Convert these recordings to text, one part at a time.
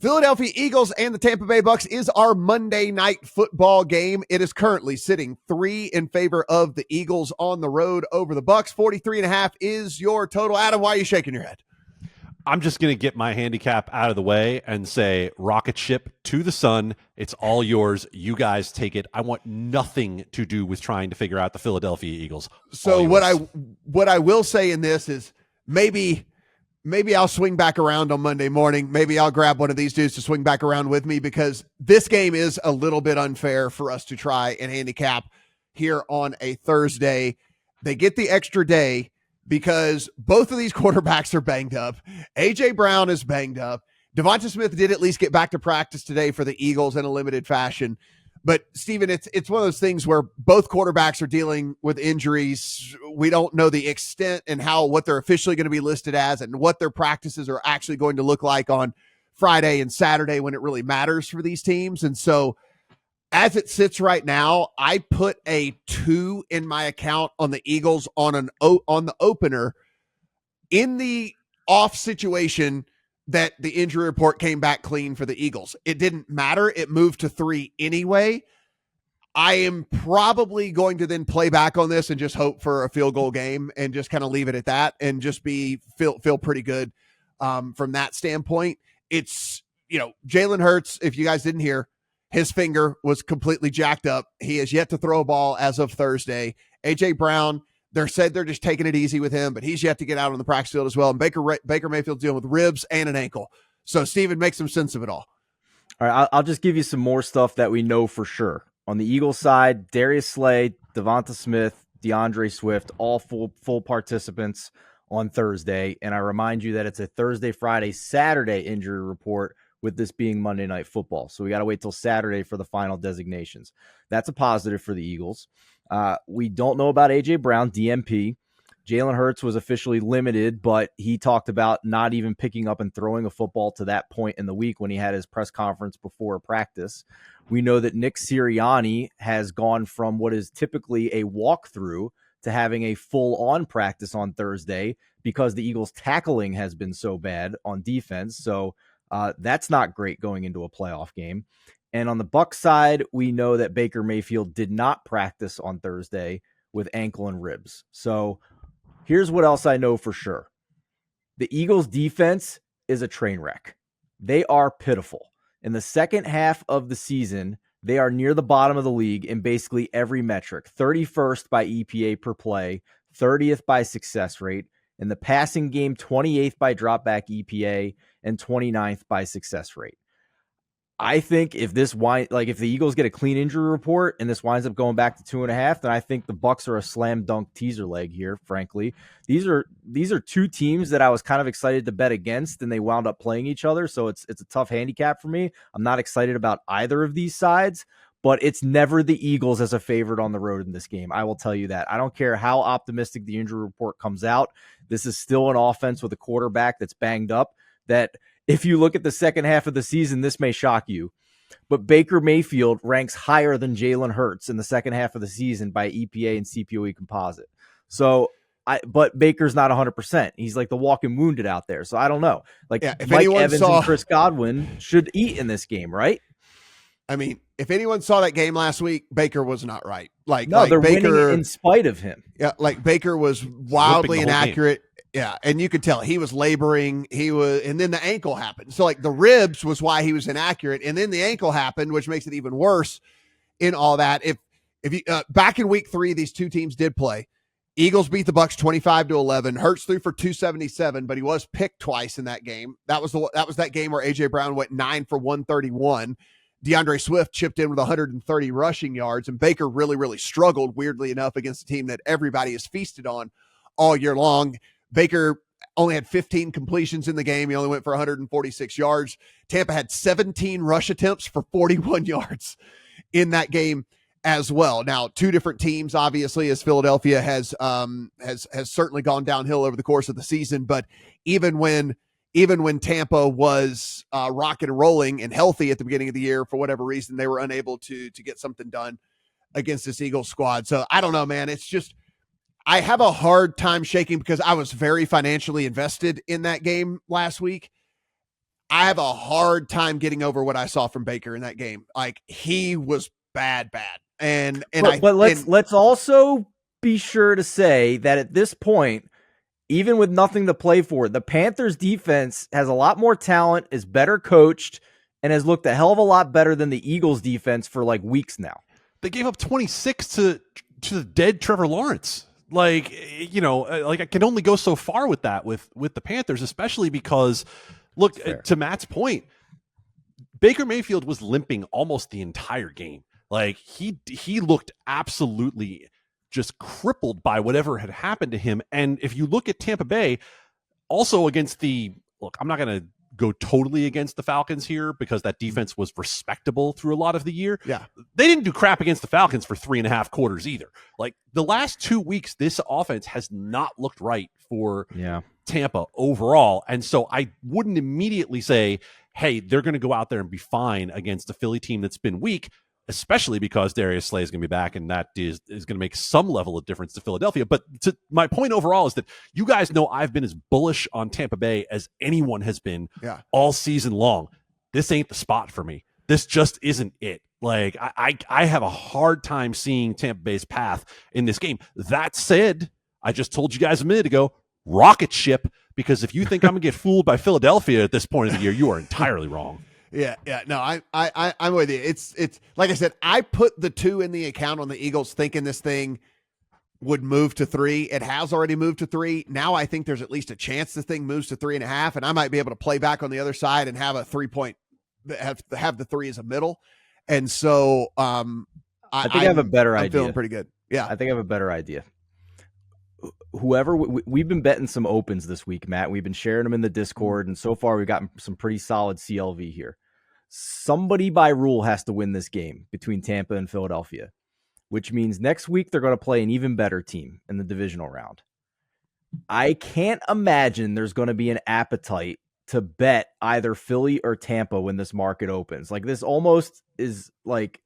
Philadelphia Eagles and the Tampa Bay Bucks is our Monday night football game. It is currently sitting 3 in favor of the Eagles on the road over the Bucks. 43.5 is your total. Adam, why are you shaking your head? I'm just going to get my handicap out of the way and say rocket ship to the sun. It's all yours. You guys take it. I want nothing to do with trying to figure out the Philadelphia Eagles. So what I will say in this is maybe I'll swing back around on Monday morning. Maybe I'll grab one of these dudes to swing back around with me, because this game is a little bit unfair for us to try and handicap here on a Thursday. They get the extra day because both of these quarterbacks are banged up. A.J. Brown is banged up. Devonta Smith did at least get back to practice today for the Eagles in a limited fashion. But, Steven, it's one of those things where both quarterbacks are dealing with injuries. We don't know the extent and what they're officially going to be listed as and what their practices are actually going to look like on Friday and Saturday when it really matters for these teams. And so as it sits right now, I put a 2 in my account on the Eagles on the opener in the off situation that the injury report came back clean for the Eagles. It didn't matter. It moved to 3 anyway. I am probably going to then play back on this and just hope for a field goal game and just kind of leave it at that and just feel pretty good from that standpoint. It's, Jalen Hurts, if you guys didn't hear, his finger was completely jacked up. He has yet to throw a ball as of Thursday. A.J. Brown, they're just taking it easy with him, but he's yet to get out on the practice field as well. And Baker Mayfield's dealing with ribs and an ankle. So, Steven, make some sense of it all. All right, I'll just give you some more stuff that we know for sure. On the Eagles side, Darius Slay, Devonta Smith, DeAndre Swift, all full participants on Thursday. And I remind you that it's a Thursday, Friday, Saturday injury report, with this being Monday Night Football. So we got to wait till Saturday for the final designations. That's a positive for the Eagles. We don't know about A.J. Brown, DMP. Jalen Hurts was officially limited, but he talked about not even picking up and throwing a football to that point in the week when he had his press conference before practice. We know that Nick Sirianni has gone from what is typically a walkthrough to having a full-on practice on Thursday because the Eagles' tackling has been so bad on defense. So that's not great going into a playoff game. And on the Bucs side, we know that Baker Mayfield did not practice on Thursday with ankle and ribs. So here's what else I know for sure. The Eagles defense is a train wreck. They are pitiful. In the second half of the season, they are near the bottom of the league in basically every metric. 31st by EPA per play, 30th by success rate. In the passing game, 28th by dropback EPA, and 29th by success rate. I think if if the Eagles get a clean injury report and this winds up going back to 2.5, then I think the Bucs are a slam dunk teaser leg here. Frankly, these are two teams that I was kind of excited to bet against, and they wound up playing each other. So it's a tough handicap for me. I'm not excited about either of these sides, but it's never the Eagles as a favorite on the road in this game. I will tell you that. I don't care how optimistic the injury report comes out. This is still an offense with a quarterback that's banged up that if you look at the second half of the season, this may shock you. But Baker Mayfield ranks higher than Jalen Hurts in the second half of the season by EPA and CPOE composite. But Baker's not 100%. He's like the walking wounded out there. So I don't know. Mike Evans and Chris Godwin should eat in this game, right? I mean, if anyone saw that game last week, Baker was not right. They're Baker, winning in spite of him. Yeah, Baker was wildly inaccurate. Yeah, and you could tell he was laboring. And then the ankle happened. So the ribs was why he was inaccurate, and then the ankle happened, which makes it even worse in all that. If you back in week 3, these two teams did play. Eagles beat the Bucs 25-11. Hurts threw for 277, but he was picked twice in that game. That was that game where A.J. Brown went 9 for 131. DeAndre Swift chipped in with 130 rushing yards, and Baker really, really struggled, weirdly enough, against a team that everybody has feasted on all year long. Baker only had 15 completions in the game. He only went for 146 yards. Tampa had 17 rush attempts for 41 yards in that game as well. Now, two different teams, obviously, as Philadelphia has certainly gone downhill over the course of the season. But even when Tampa was rocking and rolling and healthy at the beginning of the year, for whatever reason, they were unable to get something done against this Eagles squad. So I don't know, man. It's just, I have a hard time shaking because I was very financially invested in that game last week. I have a hard time getting over what I saw from Baker in that game. Like, he was bad. But let's also be sure to say that at this point, even with nothing to play for, the Panthers defense has a lot more talent, is better coached, and has looked a hell of a lot better than the Eagles defense for like weeks now. They gave up 26 to the dead Trevor Lawrence. Like, like I can only go so far with that with the Panthers, especially because, look, to Matt's point, Baker Mayfield was limping almost the entire game. Like, he looked absolutely just crippled by whatever had happened to him. And if you look at Tampa Bay, also against I'm not going to go totally against the Falcons here because that defense was respectable through a lot of the year. Yeah. They didn't do crap against the Falcons for 3.5 quarters either. Like, the last 2 weeks, this offense has not looked right for Tampa overall. And so I wouldn't immediately say, hey, they're going to go out there and be fine against a Philly team that's been weak, especially because Darius Slay is going to be back, and that is going to make some level of difference to Philadelphia. But my point overall is that you guys know I've been as bullish on Tampa Bay as anyone has been all season long. This ain't the spot for me. This just isn't it. Like, I have a hard time seeing Tampa Bay's path in this game. That said, I just told you guys a minute ago, rocket ship, because if you think I'm going to get fooled by Philadelphia at this point of the year, you are entirely wrong. Yeah. No, I'm with you. It's like I said, I put the 2 in the account on the Eagles thinking this thing would move to 3. It has already moved to 3. Now I think there's at least a chance this thing moves to 3.5, and I might be able to play back on the other side and have a 3-point, have the 3 as a middle. And so I think I have a better idea. I'm feeling pretty good. Yeah. I think I have a better idea. Whoever we've been betting some opens this week, Matt. We've been sharing them in the Discord, and so far we've gotten some pretty solid CLV here. Somebody by rule has to win this game between Tampa and Philadelphia, which means next week they're going to play an even better team in the divisional round. I can't imagine there's going to be an appetite to bet either Philly or Tampa when this market opens. Like, this almost is like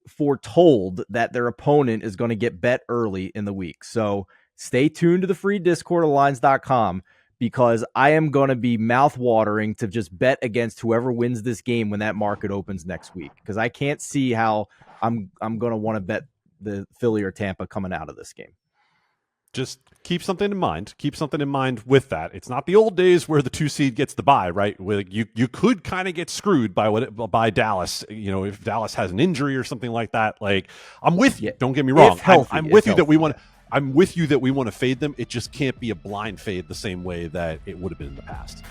foretold that their opponent is going to get bet early in the week. So stay tuned to the free Discord of lines.com, because I am going to be mouth-watering to just bet against whoever wins this game when that market opens next week, because I can't see how I'm going to want to bet the Philly or Tampa coming out of this game. Just keep something in mind. Keep something in mind with that. It's not the old days where the 2 seed gets the bye, right? Where you could kind of get screwed by Dallas. If Dallas has an injury or something like that. Like, I'm with you. Don't get me wrong. I'm with you that we want. I'm with you that we want to fade them. It just can't be a blind fade the same way that it would have been in the past.